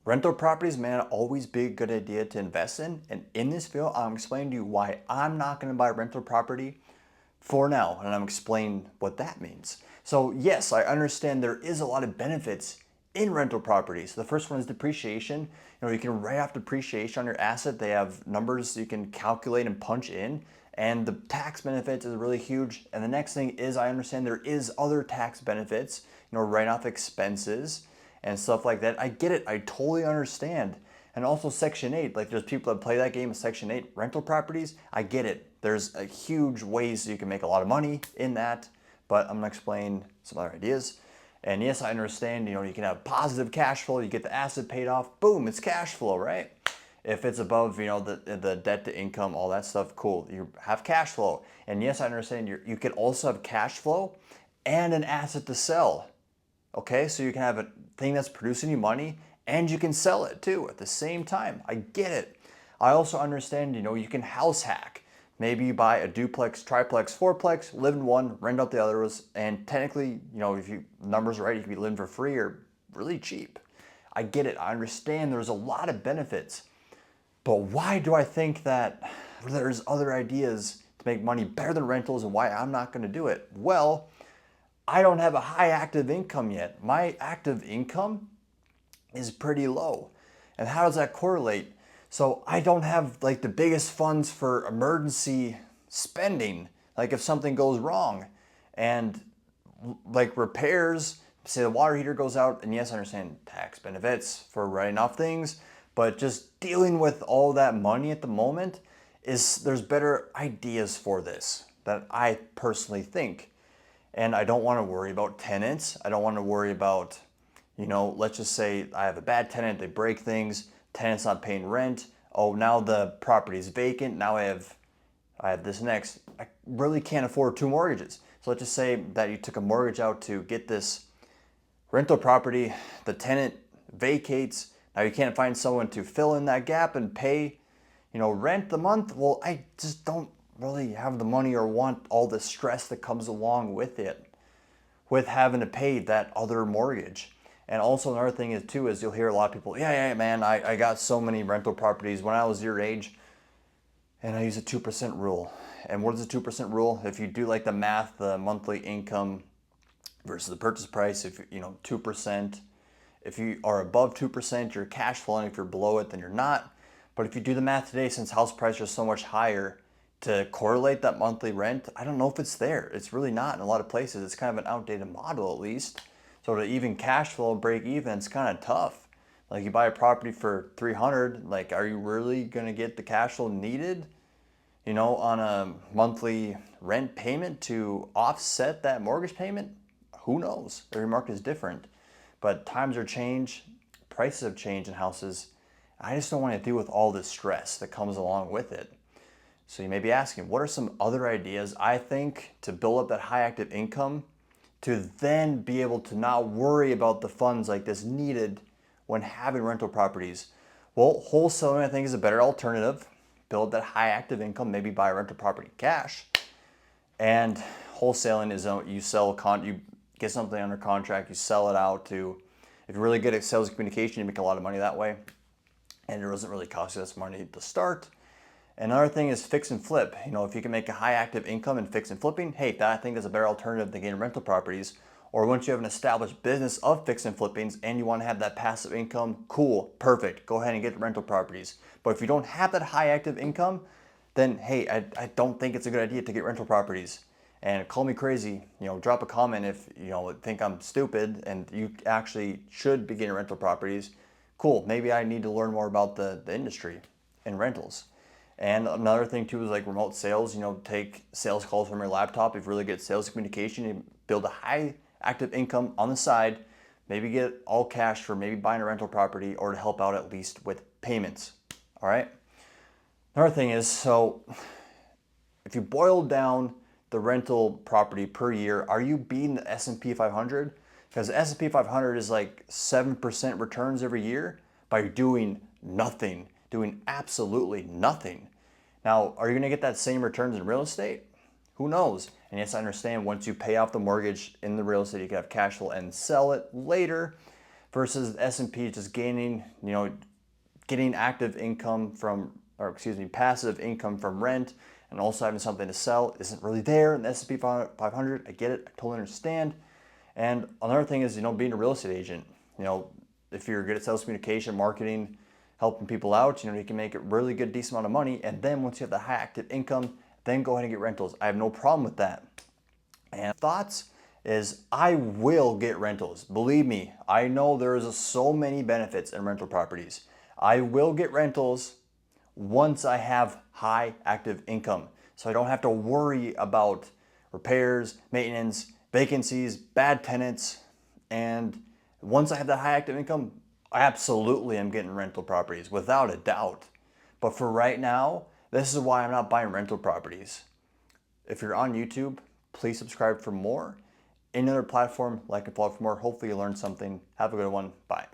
Rental properties, man, always be a good idea to invest in. And in this video, I'm explaining to you why I'm not going to buy a rental property for now. And I'm explaining what that means. So yes, I understand there is a lot of benefits in rental properties. The first one is depreciation. You can write off depreciation on your asset. They have numbers you can calculate and punch in. And the tax benefits is really huge. And the next thing is I understand there is other tax benefits, write off expenses and stuff like that. I get it. I totally understand. And also Section 8, like there's people that play that game of Section 8 rental properties. I get it. There's a huge ways you can make a lot of money in that, but I'm gonna explain some other ideas. And yes, I understand, you can have positive cash flow, you get the asset paid off, boom, it's cash flow, right? If it's above, the debt to income, all that stuff, cool, you have cash flow. And yes, I understand you can also have cash flow and an asset to sell. Okay, so you can have a thing that's producing you money and you can sell it too at the same time. I get it. I also understand, you can house hack. Maybe you buy a duplex, triplex, fourplex, live in one, rent out the others, and technically, if you numbers are right, you can be living for free or really cheap. I get it. I understand there's a lot of benefits. But why do I think that there's other ideas to make money better than rentals and why I'm not going to do it? Well, I don't have a high active income yet. My active income is pretty low. And how does that correlate? So I don't have like the biggest funds for emergency spending. Like if something goes wrong and like repairs, say the water heater goes out, and yes, I understand tax benefits for writing off things, but just dealing with all that money at the moment there's better ideas for this that I personally think. And I don't want to worry about tenants. I don't want to worry about, let's just say I have a bad tenant, they break things, tenant's not paying rent. Oh, now the property's vacant. Now I have this next. I really can't afford two mortgages. So let's just say that you took a mortgage out to get this rental property, the tenant vacates. Now you can't find someone to fill in that gap and pay, rent the month. Well, I just don't really have the money or want all the stress that comes along with it, with having to pay that other mortgage. And also another thing is too, is you'll hear a lot of people, yeah, man, I got so many rental properties when I was your age and I use a 2% rule. And what is the 2% rule? If you do like the math, the monthly income versus the purchase price, if 2%, if you are above 2%, you're cash flowing. If you're below it, then you're not. But if you do the math today, since house prices are so much higher, to correlate that monthly rent, I don't know if it's there. It's really not in a lot of places. It's kind of an outdated model at least. So to even cash flow break even, it's kind of tough. Like you buy a property for 300, like are you really gonna get the cash flow needed, on a monthly rent payment to offset that mortgage payment? Who knows? Every market is different. But times are changed, prices have changed in houses. I just don't want to deal with all this stress that comes along with it. So you may be asking, what are some other ideas I think to build up that high active income to then be able to not worry about the funds like this needed when having rental properties? Well, wholesaling I think is a better alternative. Build that high active income, maybe buy a rental property cash. And wholesaling is you get something under contract, you sell it out to, if you're really good at sales and communication, you make a lot of money that way. And it doesn't really cost you this money to start. Another thing is fix and flip. If you can make a high active income in fix and flipping, hey, that I think is a better alternative than getting rental properties. Or once you have an established business of fix and flippings and you want to have that passive income, cool, perfect. Go ahead and get rental properties. But if you don't have that high active income, then hey, I don't think it's a good idea to get rental properties. And call me crazy, drop a comment if you think I'm stupid and you actually should be getting rental properties. Cool, maybe I need to learn more about the industry and rentals. And another thing too is like remote sales, take sales calls from your laptop. If you really get sales communication, you build a high active income on the side, maybe get all cash for maybe buying a rental property or to help out at least with payments, all right? Another thing is, so if you boil down the rental property per year, are you beating the S&P 500? Because the S&P 500 is like 7% returns every year by doing nothing, doing absolutely nothing. Now, are you gonna get that same returns in real estate? Who knows? And yes, I understand once you pay off the mortgage in the real estate, you can have cash flow and sell it later. versus the S&P just gaining, getting active income from, or excuse me, passive income from rent, and also having something to sell isn't really there in the S&P 500. I get it, I totally understand. And another thing is, being a real estate agent. If you're good at sales communication, marketing, helping people out, you can make a really good, decent amount of money. And then once you have the high active income, then go ahead and get rentals. I have no problem with that. And thoughts is I will get rentals. Believe me, I know there is so many benefits in rental properties. I will get rentals once I have high active income. So I don't have to worry about repairs, maintenance, vacancies, bad tenants. And once I have that high active income, I absolutely am getting rental properties without a doubt. But for right now, this is why I'm not buying rental properties. If you're on YouTube, please subscribe for more. Any other platform, like and follow for more. Hopefully you learned something. Have a good one. Bye.